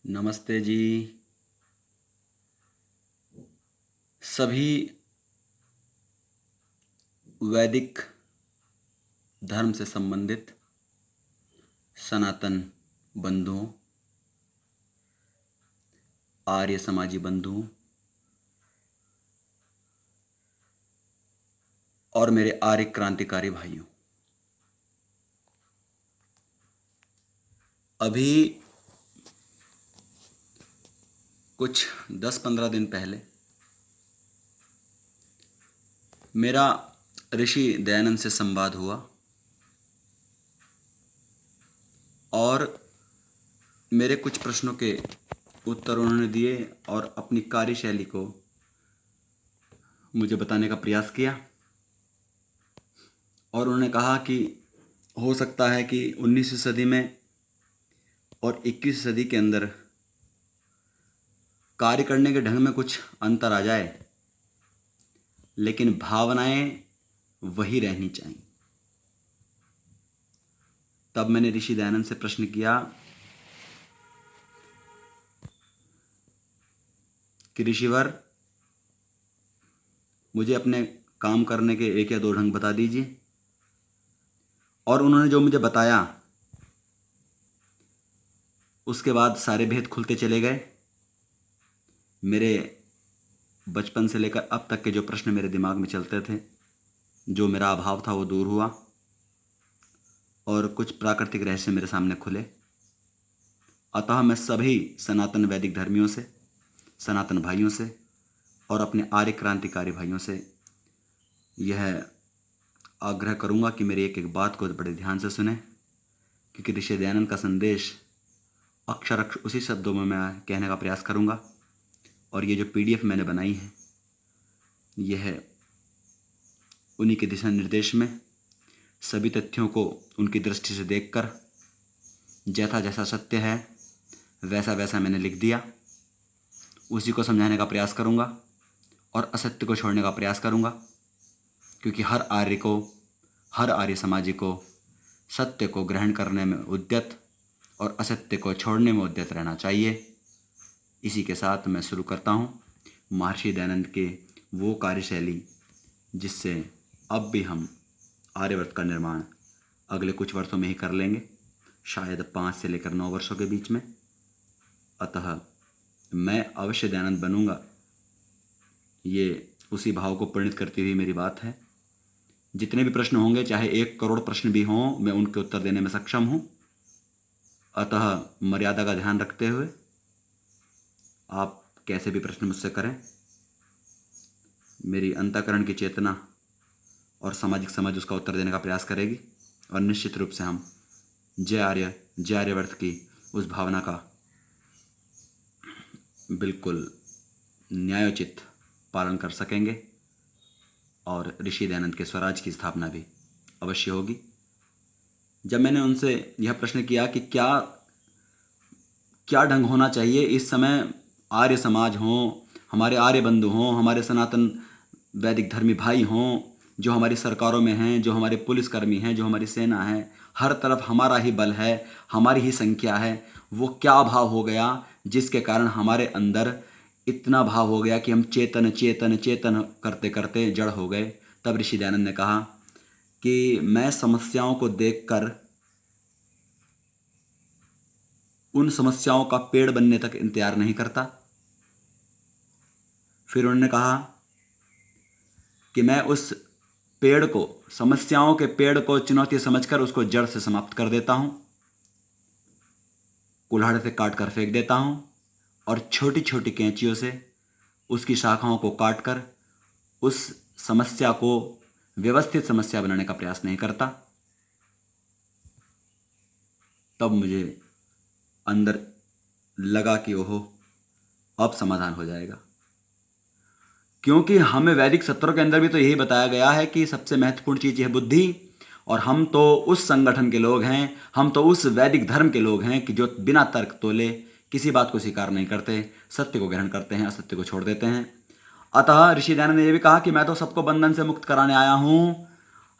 नमस्ते जी। सभी वैदिक धर्म से संबंधित सनातन बंधुओं, आर्य समाजी बंधुओं और मेरे आर्य क्रांतिकारी भाइयों, अभी कुछ 10-15 दिन पहले मेरा ऋषि दयानंद से संवाद हुआ और मेरे कुछ प्रश्नों के उत्तर उन्होंने दिए और अपनी कार्यशैली को मुझे बताने का प्रयास किया। और उन्होंने कहा कि हो सकता है कि 19वीं सदी में और 21वीं सदी के अंदर कार्य करने के ढंग में कुछ अंतर आ जाए, लेकिन भावनाएं वही रहनी चाहिए। तब मैंने ऋषि दयानंद से प्रश्न किया कि ऋषिवर, मुझे अपने काम करने के 1 या 2 ढंग बता दीजिए। और उन्होंने जो मुझे बताया उसके बाद सारे भेद खुलते चले गए। मेरे बचपन से लेकर अब तक के जो प्रश्न मेरे दिमाग में चलते थे, जो मेरा अभाव था, वो दूर हुआ और कुछ प्राकृतिक रहस्य मेरे सामने खुले। अतः मैं सभी सनातन वैदिक धर्मियों से, सनातन भाइयों से और अपने आर्य क्रांतिकारी भाइयों से यह आग्रह करूंगा कि मेरी एक एक बात को बड़े ध्यान से सुने, क्योंकि ऋषि दयानंद का संदेश अक्षर अक्षर उसी शब्दों में मैं कहने का प्रयास करूंगा। और ये जो PDF मैंने बनाई है, यह उन्हीं के दिशा निर्देश में सभी तथ्यों को उनकी दृष्टि से देखकर जैसा जैसा सत्य है वैसा वैसा मैंने लिख दिया, उसी को समझाने का प्रयास करूंगा और असत्य को छोड़ने का प्रयास करूंगा। क्योंकि हर आर्य समाजी को सत्य को ग्रहण करने में उद्यत और असत्य को छोड़ने में उद्यत रहना चाहिए। इसी के साथ मैं शुरू करता हूँ महर्षि दयानंद के वो कार्यशैली जिससे अब भी हम आर्यवर्त का निर्माण अगले कुछ वर्षों में ही कर लेंगे, शायद 5 से लेकर 9 वर्षों के बीच में। अतः मैं अवश्य दयानंद बनूंगा, ये उसी भाव को परिणित करती हुई मेरी बात है। जितने भी प्रश्न होंगे, चाहे 1 करोड़ प्रश्न भी हों, मैं उनके उत्तर देने में सक्षम हूँ। अतः मर्यादा का ध्यान रखते हुए आप कैसे भी प्रश्न मुझसे करें। मेरी अंतःकरण की चेतना और सामाजिक समझ उसका उत्तर देने का प्रयास करेगी और निश्चित रूप से हम जय आर्यवर्त की उस भावना का बिल्कुल न्यायोचित पालन कर सकेंगे और ऋषि दयानंद के स्वराज की स्थापना भी अवश्य होगी। जब मैंने उनसे यह प्रश्न किया कि क्या ढंग होना चाहिए इस समय, आर्य समाज हों, हमारे आर्य बंधु हों, हमारे सनातन वैदिक धर्मी भाई हों, जो हमारी सरकारों में हैं, जो हमारे पुलिसकर्मी हैं, जो हमारी सेना है, हर तरफ हमारा ही बल है, हमारी ही संख्या है, वो क्या भाव हो गया जिसके कारण हमारे अंदर इतना भाव हो गया कि हम चेतन चेतन चेतन करते करते जड़ हो गए। तब ऋषि दयानंद ने कहा कि मैं समस्याओं को देखकर उन समस्याओं का पेड़ बनने तक इंतजार नहीं करता। फिर उन्होंने कहा कि मैं उस पेड़ को, समस्याओं के पेड़ को चुनौती समझकर उसको जड़ से समाप्त कर देता हूं, कुल्हाड़े से काट कर फेंक देता हूं और छोटी छोटी कैंचियों से उसकी शाखाओं को काटकर उस समस्या को व्यवस्थित समस्या बनाने का प्रयास नहीं करता। तब मुझे अंदर लगा कि ओहो, अब समाधान हो जाएगा। क्योंकि हमें वैदिक सत्रों के अंदर भी तो यही बताया गया है कि सबसे महत्वपूर्ण चीज है बुद्धि, और हम तो उस संगठन के लोग हैं, हम तो उस वैदिक धर्म के लोग हैं कि जो बिना तर्क तोले किसी बात को स्वीकार नहीं करते, सत्य को ग्रहण करते हैं, असत्य को छोड़ देते हैं। अतः ऋषि दयानंद ने यह भी कहा कि मैं तो सबको बंधन से मुक्त कराने आया हूं,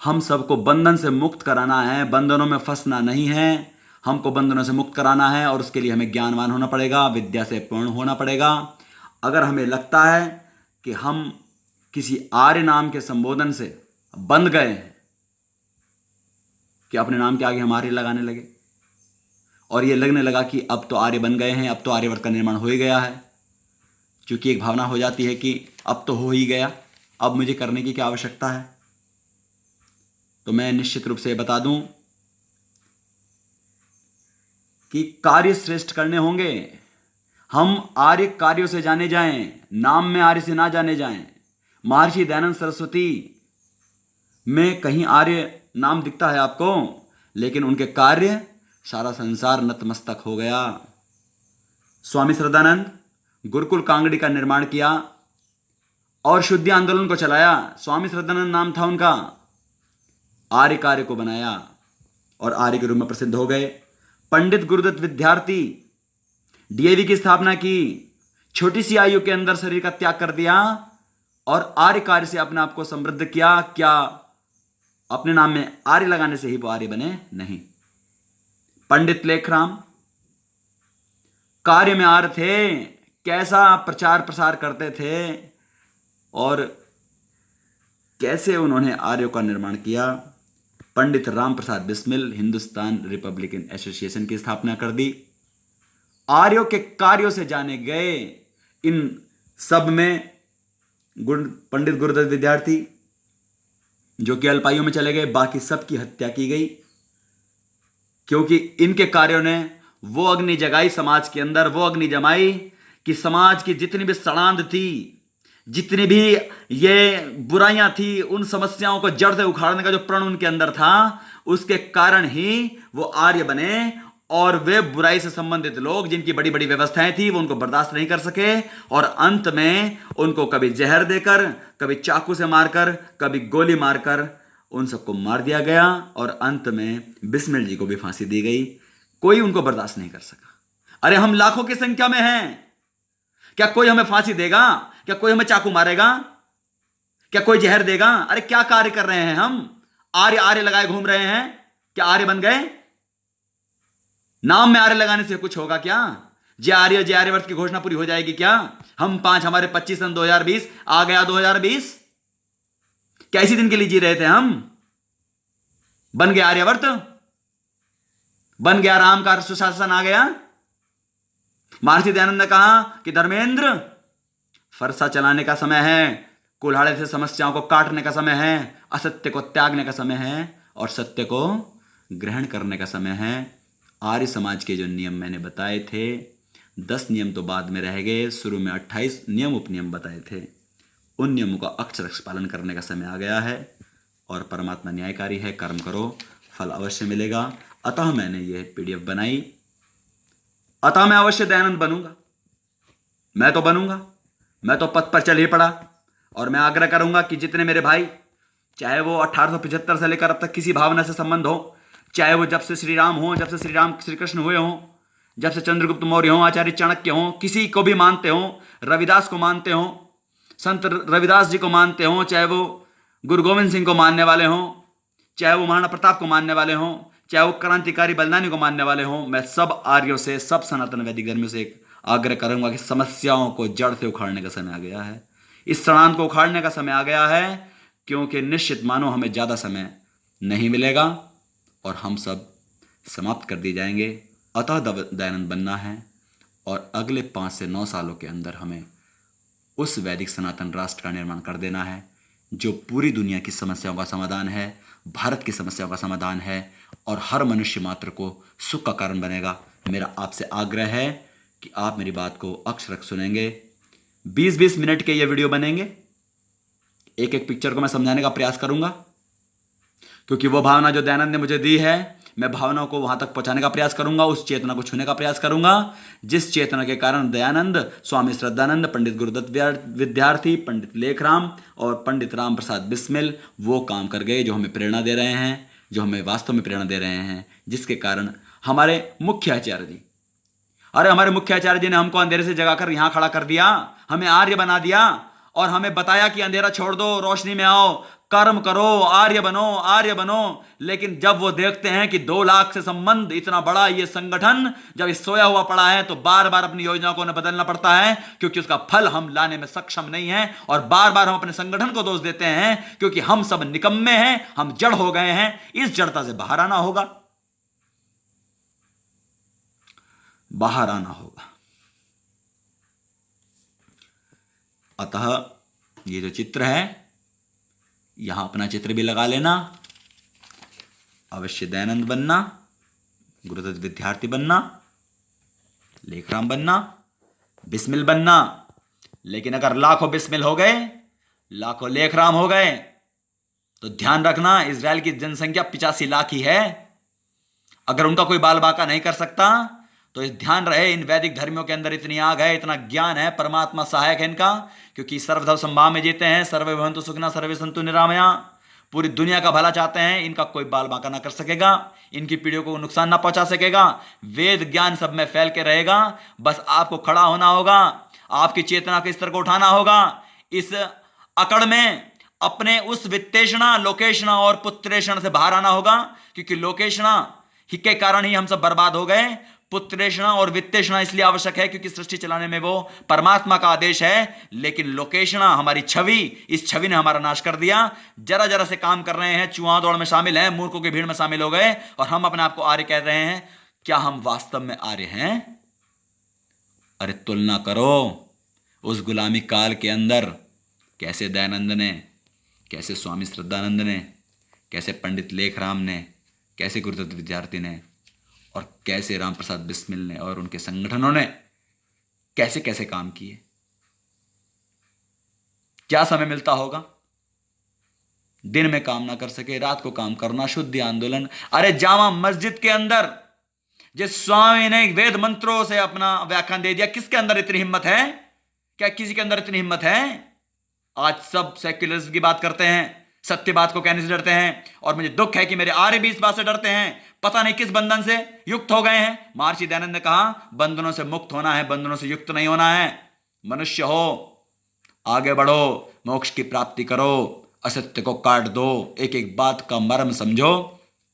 हम सबको बंधन से मुक्त कराना है, बंधनों में फंसना नहीं है, हमको बंधनों से मुक्त कराना है और उसके लिए हमें ज्ञानवान होना पड़ेगा, विद्या से पूर्ण होना पड़ेगा। अगर हमें लगता है कि हम किसी आर्य नाम के संबोधन से बंध गए हैं, कि अपने नाम के आगे हम आर्य लगाने लगे और ये लगने लगा कि अब तो आर्य बन गए हैं, अब तो आर्यवर्त का निर्माण हो ही गया है, क्योंकि एक भावना हो जाती है कि अब तो हो ही गया, अब मुझे करने की क्या आवश्यकता है, तो मैं निश्चित रूप से बता दूं कि कार्य श्रेष्ठ करने होंगे। हम आर्य कार्यों से जाने जाएं, नाम में आर्य से ना जाने जाएं। महर्षि दयानंद सरस्वती में कहीं आर्य नाम दिखता है आपको, लेकिन उनके कार्य सारा संसार नतमस्तक हो गया। स्वामी श्रद्धानंद गुरुकुल कांगड़ी का निर्माण किया और शुद्धि आंदोलन को चलाया। स्वामी श्रद्धानंद नाम था उनका। आर्य कार्य को बनाया और आर्य के रूप में प्रसिद्ध हो गए। पंडित गुरुदत्त विद्यार्थी डीएवी की स्थापना की, छोटी सी आयु के अंदर शरीर का त्याग कर दिया और आर्य कार्य से अपने आप को समृद्ध किया। क्या अपने नाम में आर्य लगाने से ही वो आर्य बने? नहीं। पंडित लेखराम कार्य में आर्य थे, कैसा प्रचार प्रसार करते थे और कैसे उन्होंने आर्यों का निर्माण किया। पंडित राम प्रसाद बिस्मिल हिंदुस्तान रिपब्लिकन एसोसिएशन की स्थापना कर दी। आर्यों के कार्यों से जाने गए। इन सब में पंडित गुरुदत्त विद्यार्थी जो कि अल्पायु में चले गए, बाकी सबकी हत्या की गई, क्योंकि इनके कार्यों ने वो अग्नि जगाई समाज के अंदर, वो अग्नि जमाई कि समाज की जितनी भी सड़ांध थी, जितनी भी ये बुराइयां थी, उन समस्याओं को जड़ से उखाड़ने का जो प्रण उनके अंदर था, उसके कारण ही वो आर्य बने। और वे बुराई से संबंधित लोग जिनकी बड़ी बड़ी व्यवस्थाएं थी, वो उनको बर्दाश्त नहीं कर सके और अंत में उनको कभी जहर देकर, कभी चाकू से मारकर, कभी गोली मारकर उन सबको मार दिया गया और अंत में बिस्मिल जी को भी फांसी दी गई। कोई उनको बर्दाश्त नहीं कर सका। अरे हम लाखों की संख्या में हैं, क्या कोई हमें फांसी देगा? क्या कोई हमें चाकू मारेगा? क्या कोई जहर देगा? अरे क्या कार्य कर रहे हैं हम? आर्य आर्य लगाए घूम रहे हैं। क्या आर्य बन गए? नाम में आर्य लगाने से कुछ होगा क्या? जय आर्यवर्त की घोषणा पूरी हो जाएगी क्या? हम 5 हमारे 25 सन 2020 आ गया 2020। कैसी दिन के लिए जी रहे थे हम? बन गया आर्यवर्त, बन गया राम का सुशासन आ गया। महर्षि दयानंद ने कहा कि धर्मेंद्र, फरसा चलाने का समय है, कुल्हाड़े से समस्याओं को काटने का समय है, असत्य को त्यागने का समय है और सत्य को ग्रहण करने का समय है। आर्य समाज के जो नियम मैंने बताए थे, 10 नियम तो बाद में रह गए, शुरू में 28 नियम उपनियम बताए थे, उन नियमों का अक्षर पालन करने का समय आ गया है और परमात्मा न्यायकारी है। कर्म करो, फल अवश्य मिलेगा। अतः मैंने यह पीडीएफ बनाई, अतः मैं अवश्य दयानंद बनूंगा। मैं तो बनूंगा, मैं तो पथ पर चल ही पड़ा और मैं आग्रह करूंगा कि जितने मेरे भाई, चाहे वो 1875 से लेकर अब तक किसी भावना से संबंध हो, चाहे वो जब से श्री राम हो, जब से श्री कृष्ण हुए हों, जब से चंद्रगुप्त मौर्य हों, आचार्य चाणक्य हों, किसी को भी मानते हों, रविदास को मानते हों, संत रविदास जी को मानते हों, चाहे वो गुरु गोविंद सिंह को मानने वाले हों, चाहे वो महाराणा प्रताप को मानने वाले हों, चाहे वो क्रांतिकारी बलिदानी को मानने वाले हों, मैं सब आर्यों से, सब सनातन वैदिक धर्मियों से एक आग्रह करूंगा कि समस्याओं को जड़ से उखाड़ने का समय आ गया है। इस सड़ांध को उखाड़ने का समय आ गया है, क्योंकि निश्चित मानो हमें ज़्यादा समय नहीं मिलेगा और हम सब समाप्त कर दिए जाएंगे। अतः दयानंद बनना है और अगले 5 से 9 सालों के अंदर हमें उस वैदिक सनातन राष्ट्र का निर्माण कर देना है जो पूरी दुनिया की समस्याओं का समाधान है, भारत की समस्याओं का समाधान है और हर मनुष्य मात्र को सुख का कारण बनेगा। मेरा आपसे आग्रह है कि आप मेरी बात को अक्षरशः सुनेंगे। 20-20 मिनट के ये वीडियो बनेंगे, एक एक पिक्चर को मैं समझाने का प्रयास करूंगा, क्योंकि वो भावना जो दयानंद ने मुझे दी है, मैं भावनाओं को वहां तक पहुंचाने का प्रयास करूंगा, उस चेतना को छूने का प्रयास करूंगा जिस चेतना के कारण दयानंद, स्वामी श्रद्धानंद, पंडित गुरुदत्त विद्यार्थी, पंडित लेखराम और पंडित राम प्रसाद बिस्मिल वो काम कर गए जो हमें प्रेरणा दे रहे हैं, जो हमें वास्तव में प्रेरणा दे रहे हैं, जिसके कारण हमारे मुख्य आचार्य जी, अरे हमारे मुख्य आचार्य जी ने हमको अंधेरे से जगाकर यहां खड़ा कर दिया, हमें आर्य बना दिया और हमें बताया कि अंधेरा छोड़ दो, रोशनी में आओ, कर्म करो, आर्य बनो, आर्य बनो। लेकिन जब वो देखते हैं कि 2 लाख से संबंध, इतना बड़ा ये संगठन जब इस सोया हुआ पड़ा है, तो बार बार अपनी योजना को उन्हें बदलना पड़ता है, क्योंकि उसका फल हम लाने में सक्षम नहीं है। और बार बार हम अपने संगठन को दोष देते हैं, क्योंकि हम सब निकम्मे हैं, हम जड़ हो गए हैं। इस जड़ता से बाहर आना होगा, बाहर आना होगा। अतः ये जो चित्र है, यहां अपना चित्र भी लगा लेना। अवश्य दयानंद बनना, गुरुदत्त विद्यार्थी बनना, लेखराम बनना, बिस्मिल बनना। लेकिन अगर लाखों बिस्मिल हो गए, लाखों लेखराम हो गए, तो ध्यान रखना, इजराइल की जनसंख्या 85 लाख ही है। अगर उनका कोई बाल बाका नहीं कर सकता, तो इस ध्यान रहे, इन वैदिक धर्मियों के अंदर इतनी आग है, इतना ज्ञान है, परमात्मा सहायक है इनका, क्योंकि सर्वधर्म समभाव में जीते हैं। सर्वे भवन्तु सुखिनः सर्वे सन्तु निरामया। पूरी दुनिया का भला चाहते हैं। इनका कोई बाल बाका ना कर सकेगा, इनकी पीढ़ियों को नुकसान ना पहुंचा सकेगा। वेद ज्ञान सब में फैल के रहेगा। बस आपको खड़ा होना होगा, आपकी चेतना के स्तर को उठाना होगा। इस अकड़ में अपने उस वित्तेषणा, लोकेशणा और पुत्रेषण से बाहर आना होगा, क्योंकि लोकेशणा के कारण ही हम सब बर्बाद हो गए। पुत्रेषणा और वित्तेषणा इसलिए आवश्यक है क्योंकि सृष्टि चलाने में वो परमात्मा का आदेश है। लेकिन लोकेशणा हमारी छवि, इस छवि ने हमारा नाश कर दिया। जरा जरा से काम कर रहे हैं, चूहा दौड़ में शामिल हैं, मूर्खों की भीड़ में शामिल हो गए, और हम अपने आप को आर्य कह रहे हैं। क्या हम वास्तव में आर्य हैं? अरे तुलना करो उस गुलामी काल के अंदर, कैसे दयानंद ने, कैसे स्वामी श्रद्धानंद ने, कैसे पंडित लेखराम ने, कैसे गुरुदत्त विद्यार्थी ने, और कैसे राम प्रसाद बिस्मिल ने और उनके संगठनों ने कैसे कैसे काम किए। क्या समय मिलता होगा? दिन में काम ना कर सके, रात को काम करना, शुद्ध आंदोलन। अरे जामा मस्जिद के अंदर जिस स्वामी ने वेद मंत्रों से अपना व्याख्यान दे दिया, किसके अंदर इतनी हिम्मत है? क्या किसी के अंदर इतनी हिम्मत है? आज सब सेक्युलरिज्म की बात करते हैं, सत्य बात को कहने से डरते हैं। और मुझे दुख है कि मेरे आर्य भी इस बात से डरते हैं। पता नहीं किस बंधन से युक्त हो गए हैं। महर्षि दयानंद ने कहा, बंधनों से मुक्त होना है, बंधनों से युक्त नहीं होना है। मनुष्य हो, आगे बढ़ो, मोक्ष की प्राप्ति करो, असत्य को काट दो, एक एक बात का मर्म समझो।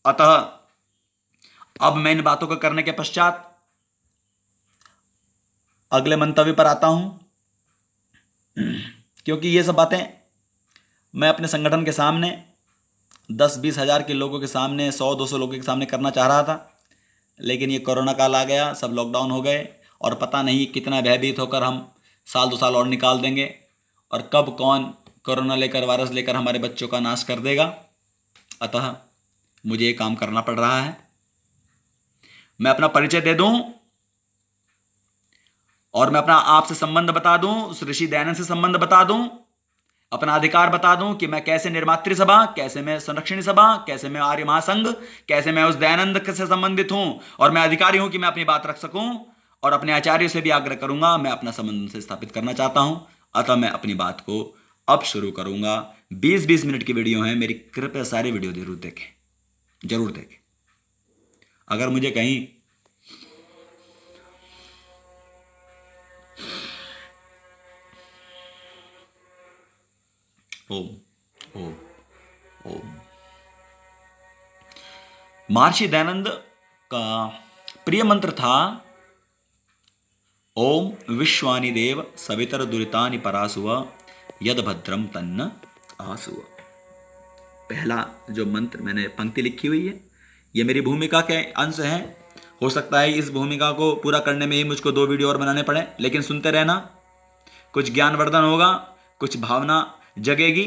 अतः अब मैं इन बातों को करने के पश्चात अगले मंतव्य पर आता हूं, क्योंकि ये सब बातें मैं अपने संगठन के सामने 10-20 हज़ार के लोगों के सामने, 100-200 लोगों के सामने करना चाह रहा था। लेकिन ये कोरोना काल आ गया, सब लॉकडाउन हो गए, और पता नहीं कितना भयभीत होकर हम 1-2 साल और निकाल देंगे, और कब कौन कोरोना लेकर, वायरस लेकर हमारे बच्चों का नाश कर देगा। अतः मुझे ये काम करना पड़ रहा है। मैं अपना परिचय दे दूं, और मैं अपना आपसे संबंध बता दूं, उस ऋषि दयानंद से संबंध बता दूं, अपना अधिकार बता दूं कि मैं कैसे निर्मात्री सभा, कैसे मैं संरक्षणी सभा, कैसे मैं आर्य महासंघ, कैसे मैं उस दयानंद से संबंधित हूं, और मैं अधिकारी हूं कि मैं अपनी बात रख सकूं। और अपने आचार्यों से भी आग्रह करूंगा, मैं अपना संबंध से स्थापित करना चाहता हूं। अतः मैं अपनी बात को अब शुरू करूंगा। 20-20 मिनट की वीडियो है मेरी, कृपया सारी वीडियो जरूर देखें, जरूर देखें। अगर मुझे कहीं ओम ओम ओम। महर्षि दयानंद का प्रिय मंत्र था, ओम विश्वानि देव सवितर दुरितानि परासुव यद भद्रम तन्न आसुव। पहला जो मंत्र मैंने पंक्ति लिखी हुई है, ये मेरी भूमिका के अंश है। हो सकता है इस भूमिका को पूरा करने में ही मुझको 2 वीडियो और बनाने पड़े, लेकिन सुनते रहना, कुछ ज्ञानवर्धन होगा, कुछ भावना जगेगी,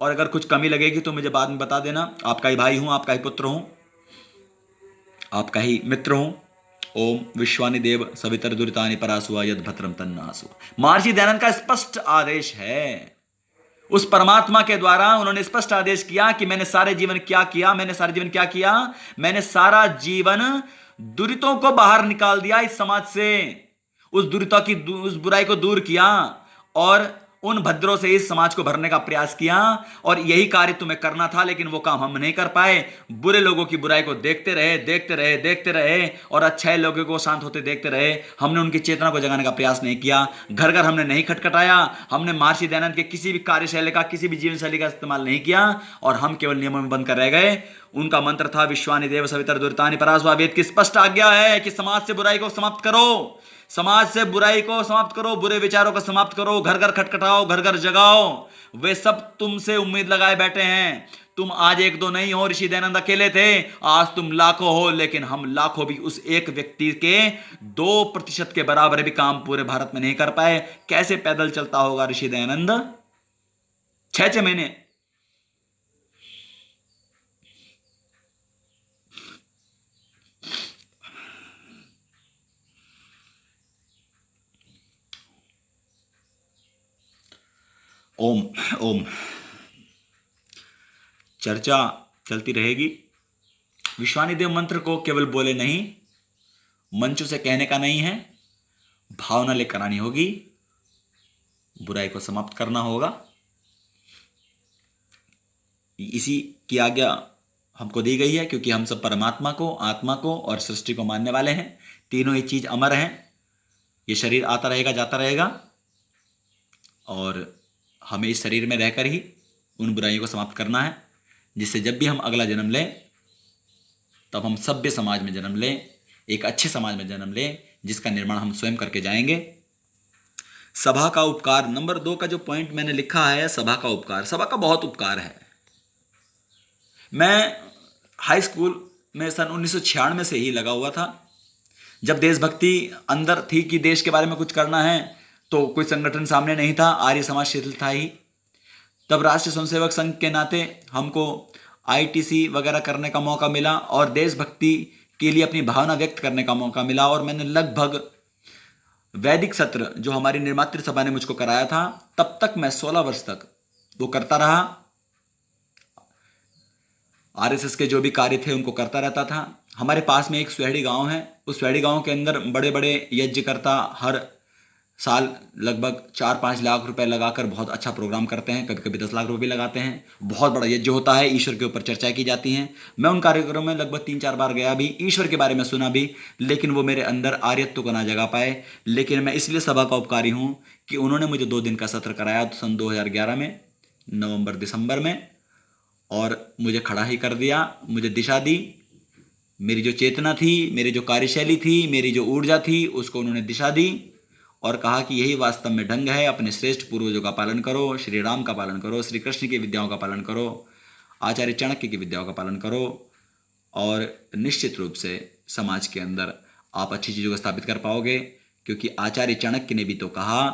और अगर कुछ कमी लगेगी तो मुझे बाद में बता देना। आपका ही भाई हूं, आपका ही पुत्र हूं, आपका ही मित्र हूं। ओम विश्वानि देव सवितर दुरितानि परासुव यद भद्रम तन्न आसुव। महर्षि दयानंद का स्पष्ट आदेश है। उस परमात्मा के द्वारा उन्होंने स्पष्ट आदेश किया कि मैंने सारे जीवन क्या किया, मैंने सारा जीवन क्या किया, मैंने सारा जीवन दुरितों को बाहर निकाल दिया इस समाज से, उस दुरिता की, उस बुराई को दूर किया, और उन भद्रों से इस समाज को भरने का प्रयास किया और यही कार्य तुम्हें करना था, लेकिन वो काम हम नहीं कर पाए। बुरे लोगों की बुराई को देखते रहे, देखते रहे, देखते रहे और अच्छे लोगों को शांत होते देखते रहे। हमने उनकी चेतना को जगाने का प्रयास नहीं किया। घर घर हमने नहीं खटखटाया। हमने महर्षि दयानंद के किसी भी कार्यशैली का, किसी भी जीवन शैली का इस्तेमाल नहीं किया और हम केवल नियमों में बंद कर रह गए। उनका मंत्र था विश्वानि देव सवितर दुरितानि परास्वा। वेद की स्पष्ट आज्ञा है कि समाज से बुराई को समाप्त करो, समाज से बुराई को समाप्त करो, बुरे विचारों को समाप्त करो, घर घर खटखटाओ, घर घर जगाओ। वे सब तुमसे उम्मीद लगाए बैठे हैं। तुम आज एक दो नहीं हो, ऋषि दयानंद अकेले थे, आज तुम लाखों हो, लेकिन हम लाखों भी उस एक व्यक्ति के 2% के बराबर भी काम पूरे भारत में नहीं कर पाए। कैसे पैदल चलता होगा ऋषि दयानंद 6 महीने? ओम ओम। चर्चा चलती रहेगी। विश्वानि देव मंत्र को केवल बोले नहीं, मंचों से कहने का नहीं है, भावना लेकर आनी होगी, बुराई को समाप्त करना होगा। इसी की आज्ञा हमको दी गई है, क्योंकि हम सब परमात्मा को, आत्मा को और सृष्टि को मानने वाले हैं। तीनों ही चीज अमर हैं। ये शरीर आता रहेगा, जाता रहेगा और हमें इस शरीर में रहकर ही उन बुराइयों को समाप्त करना है, जिससे जब भी हम अगला जन्म लें तब हम सभ्य समाज में जन्म लें, एक अच्छे समाज में जन्म लें, जिसका निर्माण हम स्वयं करके जाएंगे। सभा का उपकार, नंबर 2 का जो पॉइंट मैंने लिखा है, सभा का उपकार। सभा का बहुत उपकार है। मैं हाई स्कूल में सन 1996 से ही लगा हुआ था। जब देशभक्ति अंदर थी कि देश के बारे में कुछ करना है, तो कोई संगठन सामने नहीं था, आर्य समाज शिथिल था ही। तब राष्ट्रीय स्वयंसेवक संघ के नाते हमको आईटीसी वगैरह करने का मौका मिला और देशभक्ति के लिए अपनी भावना व्यक्त करने का मौका मिला। और मैंने लगभग वैदिक सत्र जो हमारी निर्मातृ सभा ने मुझको कराया था, तब तक मैं 16 वर्ष तक वो करता रहा। आरएसएस के जो भी कार्य थे उनको करता रहता था। हमारे पास में एक सुहेड़ी गांव है, उस सुहेड़ी गांव के अंदर बड़े बड़े यज्ञकर्ता हर साल लगभग 4-5 लाख रुपए लगाकर बहुत अच्छा प्रोग्राम करते हैं। कभी कभी 10 लाख रुपए भी लगाते हैं। बहुत बड़ा यज्ञ होता है, ईश्वर के ऊपर चर्चा की जाती है। मैं उन कार्यक्रमों में लगभग 3-4 बार गया भी, ईश्वर के बारे में सुना भी, लेकिन वो मेरे अंदर आर्यत्व को ना जगा पाए। लेकिन मैं इसलिए सभा का उपकारी हूँ कि उन्होंने मुझे 2 दिन का सत्र कराया सन 2011 में, नवंबर दिसंबर में, और मुझे खड़ा ही कर दिया, मुझे दिशा दी। मेरी जो चेतना थी, मेरी जो कार्यशैली थी, मेरी जो ऊर्जा थी, उसको उन्होंने दिशा दी और कहा कि यही वास्तव में ढंग है। अपने श्रेष्ठ पूर्वजों का पालन करो, श्री राम का पालन करो, श्री कृष्ण की विद्याओं का पालन करो, आचार्य चाणक्य की विद्याओं का पालन करो और निश्चित रूप से समाज के अंदर आप अच्छी चीज़ों को स्थापित कर पाओगे। क्योंकि आचार्य चाणक्य ने भी तो कहा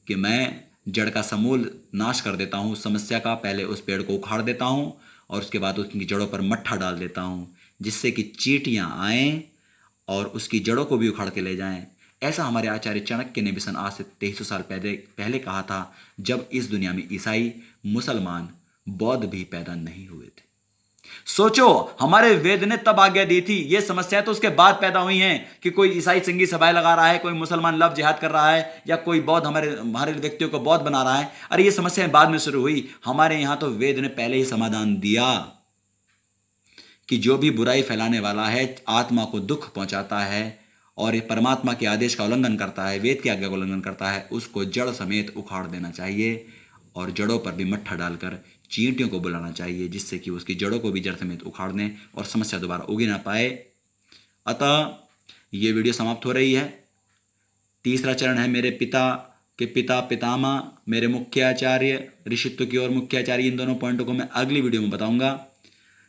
कि मैं जड़ का समूल नाश कर देता हूँ, समस्या का पहले उस पेड़ को उखाड़ देता हूँ और उसके बाद उसकी जड़ों पर मट्ठा डाल देता हूँ, जिससे कि चींटियाँ आएँ और उसकी जड़ों को भी उखाड़ के ले जाएं। ऐसा हमारे आचार्य चाणक्य ने भी सन आज से 2300 साल पहले कहा था, जब इस दुनिया में ईसाई, मुसलमान, बौद्ध भी पैदा नहीं हुए थे। सोचो, हमारे वेद ने तब आज्ञा दी थी। ये समस्याएं तो उसके बाद पैदा हुई हैं कि कोई ईसाई संगीत सभाएं लगा रहा है, कोई मुसलमान लव जिहाद कर रहा है, या कोई बौद्ध हमारे व्यक्तियों को बौद्ध बना रहा है। अरे ये समस्याएं बाद में शुरू हुई। हमारे यहां तो वेद ने पहले ही समाधान दिया कि जो भी बुराई फैलाने वाला है, आत्मा को दुख पहुंचाता है और ये परमात्मा के आदेश का उल्लंघन करता है, वेद की आज्ञा का उल्लंघन करता है, उसको जड़ समेत उखाड़ देना चाहिए और जड़ों पर भी मट्ठा डालकर चींटियों को बुलाना चाहिए, जिससे कि उसकी जड़ों को भी जड़ समेत उखाड़ दें और समस्या दोबारा उगी ना पाए। अतः ये वीडियो समाप्त हो रही है। तीसरा चरण है मेरे पिता के पिता पितामह, मेरे मुख्य आचार्य, ऋषित्व की ओर मुख्य आचार्य। इन दोनों पॉइंटों को मैं अगली वीडियो में बताऊंगा।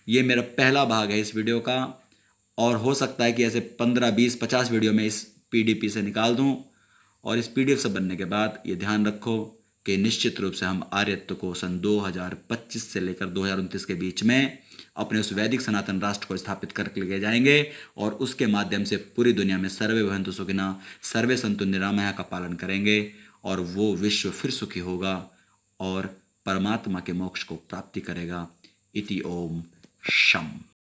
ये मेरा पहला भाग है इस वीडियो का, और हो सकता है कि ऐसे 15, 20, 50 वीडियो में इस पीडीपी से निकाल दूं। और इस पीडीएफ से बनने के बाद ये ध्यान रखो कि निश्चित रूप से हम आर्यत्व को सन 2025 से लेकर 2029 के बीच में अपने उस वैदिक सनातन राष्ट्र को स्थापित करके ले जाएंगे और उसके माध्यम से पूरी दुनिया में सर्वे भवन्तु सुखिनः, सर्वे सन्तु निरामया का पालन करेंगे और वो विश्व फिर सुखी होगा और परमात्मा के मोक्ष को प्राप्ति करेगा। इति ओम शम।